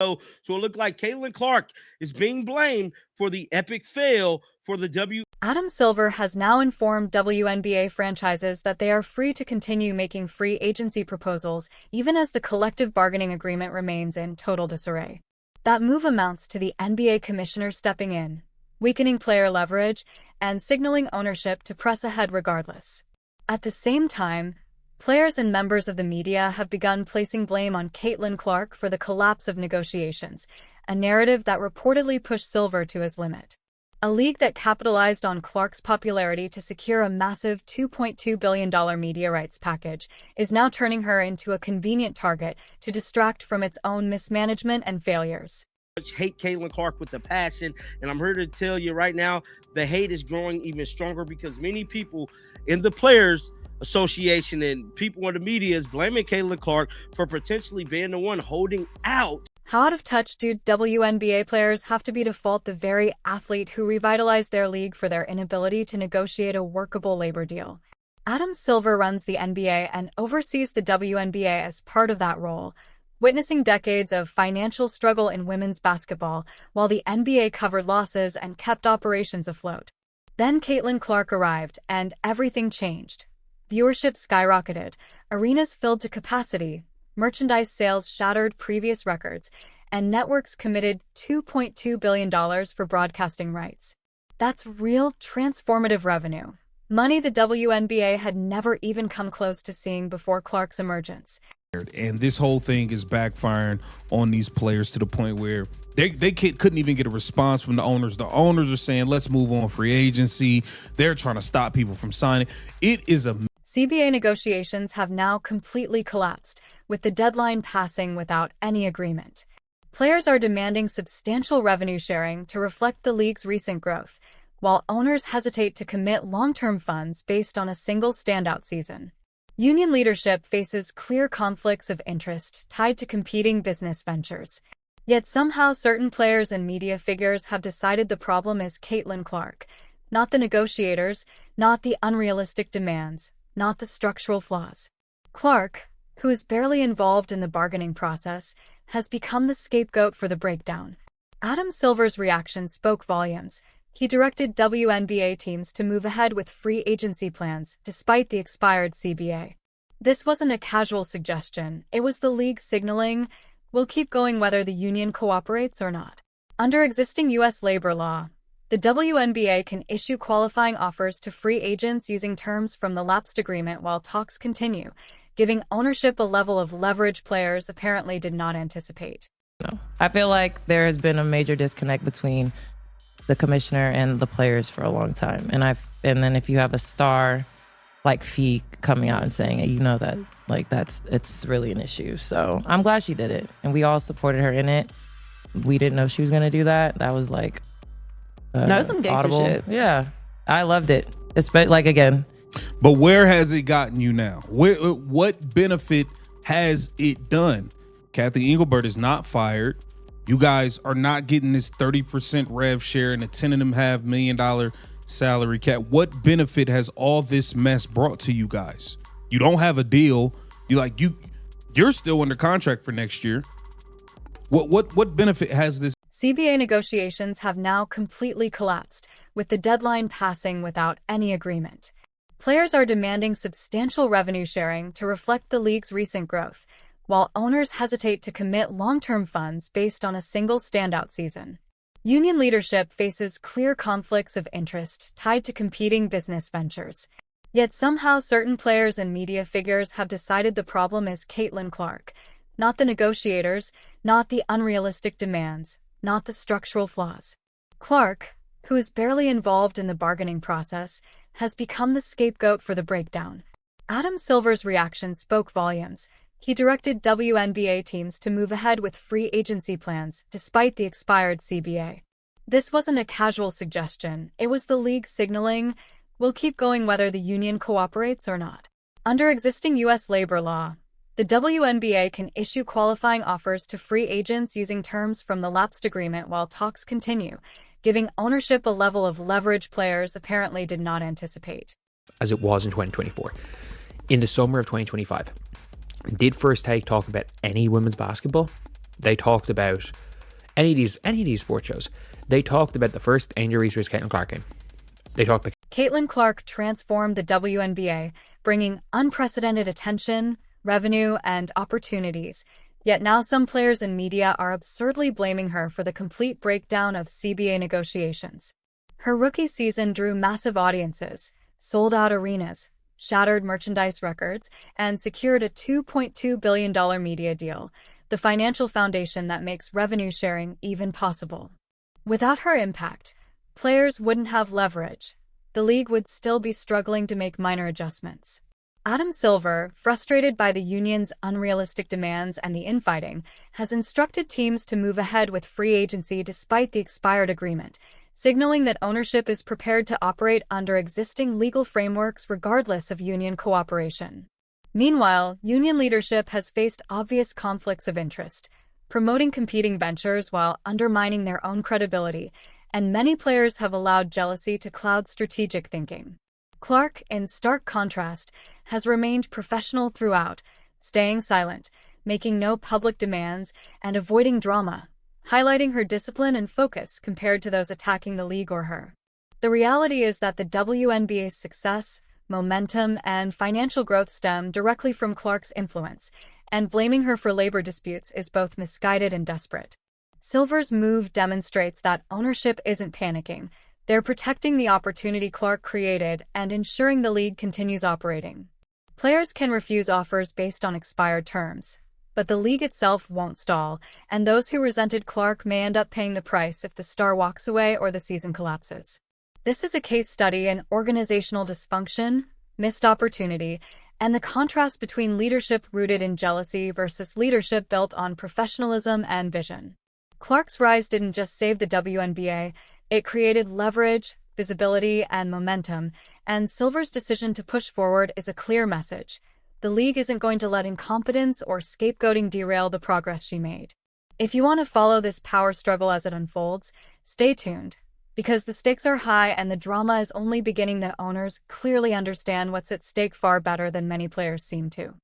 So it looked like Caitlin Clark is being blamed for the epic fail for the Adam Silver has now informed WNBA franchises that they are free to continue making free agency proposals even as the collective bargaining agreement remains in total disarray. That move amounts to the NBA commissioner stepping in, weakening player leverage, and signaling ownership to press ahead regardless. At the same time, players and members of the media have begun placing blame on Caitlin Clark for the collapse of negotiations, a narrative that reportedly pushed Silver to his limit. A league that capitalized on Clark's popularity to secure a massive $2.2 billion media rights package is now turning her into a convenient target to distract from its own mismanagement and failures. hate Caitlin Clark with a passion, and I'm here to tell you right now, the hate is growing even stronger because many people in the Players Association and people in the media is blaming Caitlin Clark for potentially being the one holding out. How out of touch do WNBA players have to be to fault the very athlete who revitalized their league for their inability to negotiate a workable labor deal? Adam Silver runs the NBA and oversees the WNBA as part of that role, witnessing decades of financial struggle in women's basketball while the NBA covered losses and kept operations afloat. Then Caitlin Clark arrived, and everything changed. Viewership skyrocketed, arenas filled to capacity, merchandise sales shattered previous records, and networks committed $2.2 billion for broadcasting rights. That's real transformative revenue. Money the WNBA had never even come close to seeing before Clark's emergence. And this whole thing is backfiring on these players to the point where they couldn't even get a response from the owners. The owners are saying, let's move on free agency. They're trying to stop people from signing. It is a CBA negotiations have now completely collapsed, with the deadline passing without any agreement. Players are demanding substantial revenue sharing to reflect the league's recent growth, while owners hesitate to commit long-term funds based on a single standout season. Union leadership faces clear conflicts of interest tied to competing business ventures. Yet somehow certain players and media figures have decided the problem is Caitlin Clark, not the negotiators, not the unrealistic demands, not the structural flaws. Clark, who is barely involved in the bargaining process, has become the scapegoat for the breakdown. Adam Silver's reaction spoke volumes. He directed WNBA teams to move ahead with free agency plans despite the expired CBA. This wasn't a casual suggestion, it was the league signaling, we'll keep going whether the union cooperates or not. Under existing U.S. labor law, the WNBA can issue qualifying offers to free agents using terms from the lapsed agreement while talks continue, giving ownership a level of leverage players apparently did not anticipate. No. I feel like there has been a major disconnect between the commissioner and the players for a long time. And then if you have a star like Fee coming out and saying it, you know that it's really an issue. So I'm glad she did it. And we all supported her in it. We didn't know she was gonna do that. That was like no, some gangster shit. Yeah, I loved it. Especially like again. But where has it gotten you now? What benefit has it done? Kathy Engelbert is not fired. You guys are not getting this 30% rev share and a $10.5 million salary cap. What benefit has all this mess brought to you guys? You don't have a deal. You're still under contract for next year. What benefit has this? CBA negotiations have now completely collapsed, with the deadline passing without any agreement. Players are demanding substantial revenue sharing to reflect the league's recent growth, while owners hesitate to commit long-term funds based on a single standout season. Union leadership faces clear conflicts of interest tied to competing business ventures. Yet somehow certain players and media figures have decided the problem is Caitlin Clark, not the negotiators, not the unrealistic demands, not the structural flaws. Clark, who is barely involved in the bargaining process, has become the scapegoat for the breakdown. Adam Silver's reaction spoke volumes. He directed WNBA teams to move ahead with free agency plans despite the expired CBA. This wasn't a casual suggestion, it was the league signaling, we'll keep going whether the union cooperates or not. Under existing U.S. labor law, the WNBA can issue qualifying offers to free agents using terms from the lapsed agreement while talks continue, giving ownership a level of leverage players apparently did not anticipate. As it was in 2024. In the summer of 2025, did First Take talk about any women's basketball? They talked about any of these sports shows. They talked about the first Angel Reese vs. Caitlin Clark game. They talked about Caitlin Clark transformed the WNBA, bringing unprecedented attention, revenue, and opportunities. Yet now some players and media are absurdly blaming her for the complete breakdown of CBA negotiations. Her rookie season drew massive audiences, sold out arenas, shattered merchandise records, and secured a $2.2 billion media deal, the financial foundation that makes revenue sharing even possible. Without her impact, players wouldn't have leverage. The league would still be struggling to make minor adjustments. Adam Silver, frustrated by the union's unrealistic demands and the infighting, has instructed teams to move ahead with free agency despite the expired agreement, signaling that ownership is prepared to operate under existing legal frameworks regardless of union cooperation. Meanwhile, union leadership has faced obvious conflicts of interest, promoting competing ventures while undermining their own credibility, and many players have allowed jealousy to cloud strategic thinking. Clark, in stark contrast, has remained professional throughout, staying silent, making no public demands, and avoiding drama, highlighting her discipline and focus compared to those attacking the league or her. The reality is that the WNBA's success, momentum, and financial growth stem directly from Clark's influence, and blaming her for labor disputes is both misguided and desperate. Silver's move demonstrates that ownership isn't panicking. They're protecting the opportunity Clark created and ensuring the league continues operating. Players can refuse offers based on expired terms, but the league itself won't stall, and those who resented Clark may end up paying the price if the star walks away or the season collapses. This is a case study in organizational dysfunction, missed opportunity, and the contrast between leadership rooted in jealousy versus leadership built on professionalism and vision. Clark's rise didn't just save the WNBA, it created leverage, visibility, and momentum, and Silver's decision to push forward is a clear message. The league isn't going to let incompetence or scapegoating derail the progress she made. If you want to follow this power struggle as it unfolds, stay tuned, because the stakes are high and the drama is only beginning. The owners clearly understand what's at stake far better than many players seem to.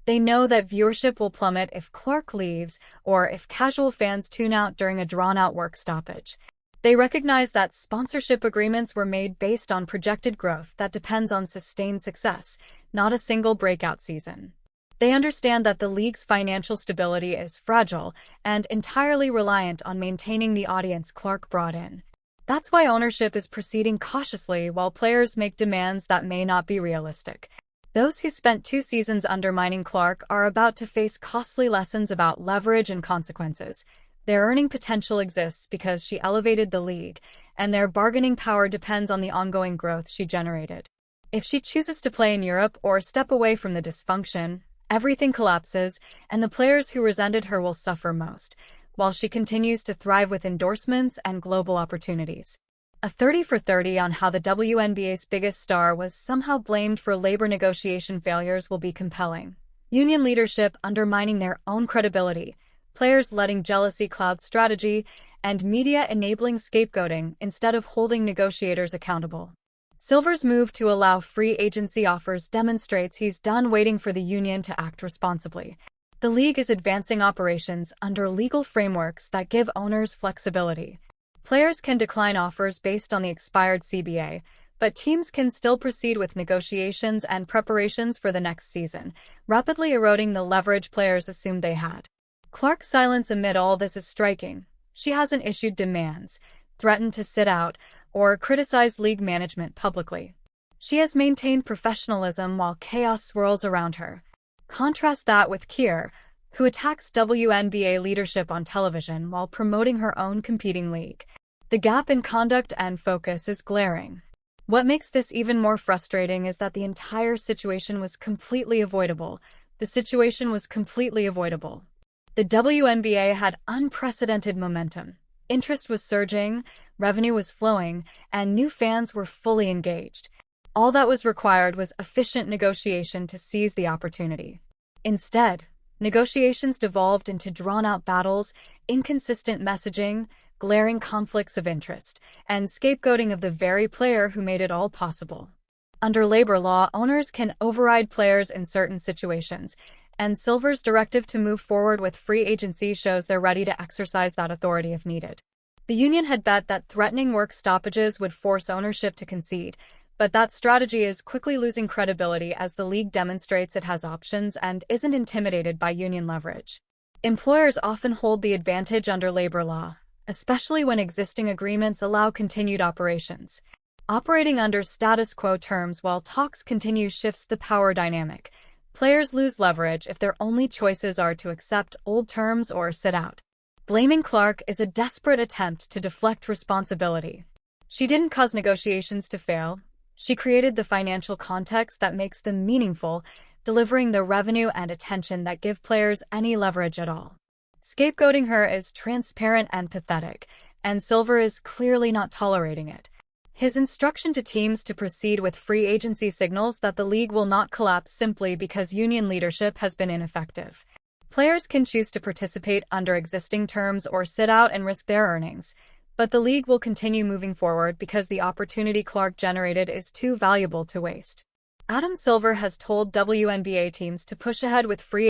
They know that viewership will plummet if Clark leaves or if casual fans tune out during a drawn-out work stoppage. They recognize that sponsorship agreements were made based on projected growth that depends on sustained success, not a single breakout season. They understand that the league's financial stability is fragile and entirely reliant on maintaining the audience Clark brought in. That's why ownership is proceeding cautiously while players make demands that may not be realistic. Those who spent 2 seasons undermining Clark are about to face costly lessons about leverage and consequences. Their earning potential exists because she elevated the league, and their bargaining power depends on the ongoing growth she generated. If she chooses to play in Europe or step away from the dysfunction, everything collapses, and the players who resented her will suffer most, while she continues to thrive with endorsements and global opportunities. A 30 for 30 on how the WNBA's biggest star was somehow blamed for labor negotiation failures will be compelling. Union leadership undermining their own credibility, players letting jealousy cloud strategy, and media enabling scapegoating instead of holding negotiators accountable. Silver's move to allow free agency offers demonstrates he's done waiting for the union to act responsibly. The league is advancing operations under legal frameworks that give owners flexibility. Players can decline offers based on the expired CBA, but teams can still proceed with negotiations and preparations for the next season, rapidly eroding the leverage players assumed they had. Clark's silence amid all this is striking. She hasn't issued demands, threatened to sit out, or criticized league management publicly. She has maintained professionalism while chaos swirls around her. Contrast that with Kier, who attacks WNBA leadership on television while promoting her own competing league. The gap in conduct and focus is glaring. What makes this even more frustrating is that the entire situation was completely avoidable. The situation was completely avoidable. The WNBA had unprecedented momentum. Interest was surging, revenue was flowing, and new fans were fully engaged. All that was required was efficient negotiation to seize the opportunity. Instead, negotiations devolved into drawn-out battles, inconsistent messaging, glaring conflicts of interest, and scapegoating of the very player who made it all possible. Under labor law, owners can override players in certain situations, and Silver's directive to move forward with free agency shows they're ready to exercise that authority if needed. The union had bet that threatening work stoppages would force ownership to concede, but that strategy is quickly losing credibility as the league demonstrates it has options and isn't intimidated by union leverage. Employers often hold the advantage under labor law, especially when existing agreements allow continued operations. Operating under status quo terms while talks continue shifts the power dynamic. Players lose leverage if their only choices are to accept old terms or sit out. Blaming Clark is a desperate attempt to deflect responsibility. She didn't cause negotiations to fail. She created the financial context that makes them meaningful, delivering the revenue and attention that give players any leverage at all. Scapegoating her is transparent and pathetic, and Silver is clearly not tolerating it. His instruction to teams to proceed with free agency signals that the league will not collapse simply because union leadership has been ineffective. Players can choose to participate under existing terms or sit out and risk their earnings, but the league will continue moving forward because the opportunity Clark generated is too valuable to waste. Adam Silver has told WNBA teams to push ahead with free